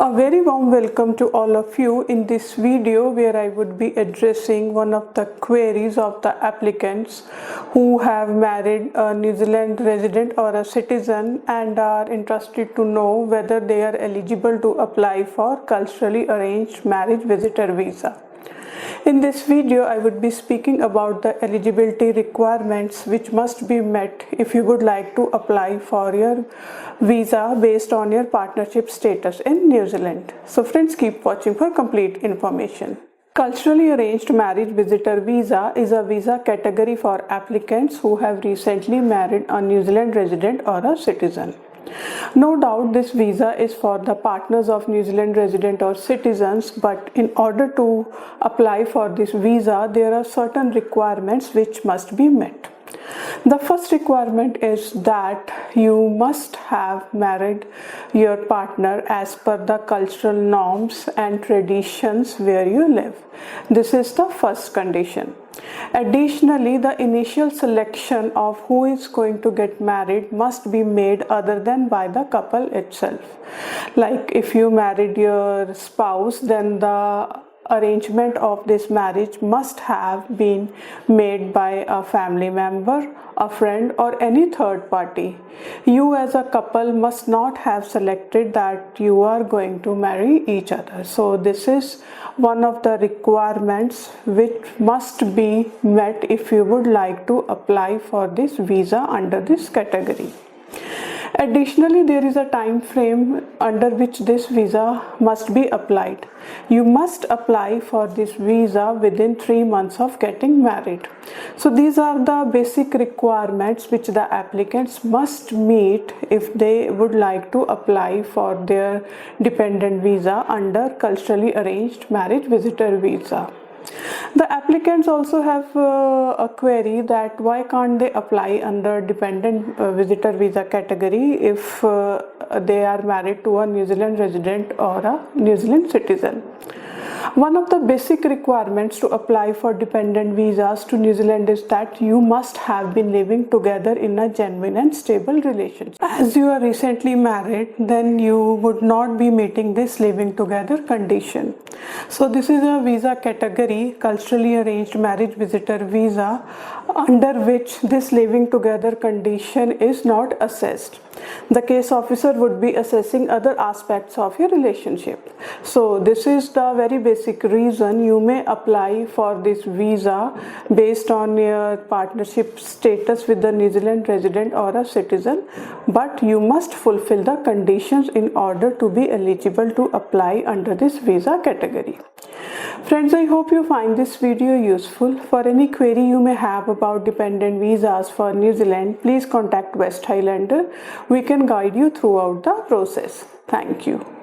A very warm welcome to all of you in this video where I would be addressing one of the queries of the applicants who have married a New Zealand resident or a citizen and are interested to know whether they are eligible to apply for culturally arranged marriage visitor visa. In this video, I would be speaking about the eligibility requirements which must be met if you would like to apply for your visa based on your partnership status in New Zealand. So friends, keep watching for complete information. Culturally arranged marriage visitor visa is a visa category for applicants who have recently married a New Zealand resident or a citizen. No doubt this visa is for the partners of New Zealand resident or citizens, but in order to apply for this visa, there are certain requirements which must be met. The first requirement is that you must have married your partner as per the cultural norms and traditions where you live. This is the first condition. Additionally, the initial selection of who is going to get married must be made other than by the couple itself. Like if you married your spouse, then the arrangement of this marriage must have been made by a family member, a friend, or any third party. You as a couple must not have selected that you are going to marry each other. So this is one of the requirements which must be met if you would like to apply for this visa under this category. Additionally, there is a time frame under which this visa must be applied. You must apply for this visa within 3 months of getting married. So these are the basic requirements which the applicants must meet if they would like to apply for their dependent visa under culturally arranged marriage visitor visa. The applicants also have a query that why can't they apply under dependent visitor visa category if they are married to a New Zealand resident or a New Zealand citizen. One of the basic requirements to apply for dependent visas to New Zealand is that you must have been living together in a genuine and stable relationship. As you are recently married, then you would not be meeting this living together condition. So this is a visa category, culturally arranged marriage visitor visa, under which this living together condition is not assessed. The case officer would be assessing other aspects of your relationship. So this is the very basic reason you may apply for this visa based on your partnership status with the New Zealand resident or a citizen, but you must fulfill the conditions in order to be eligible to apply under this visa category. Friends, I hope you find this video useful. For any query you may have about dependent visas for New Zealand, please contact West Highlander. We can guide you throughout the process. Thank you.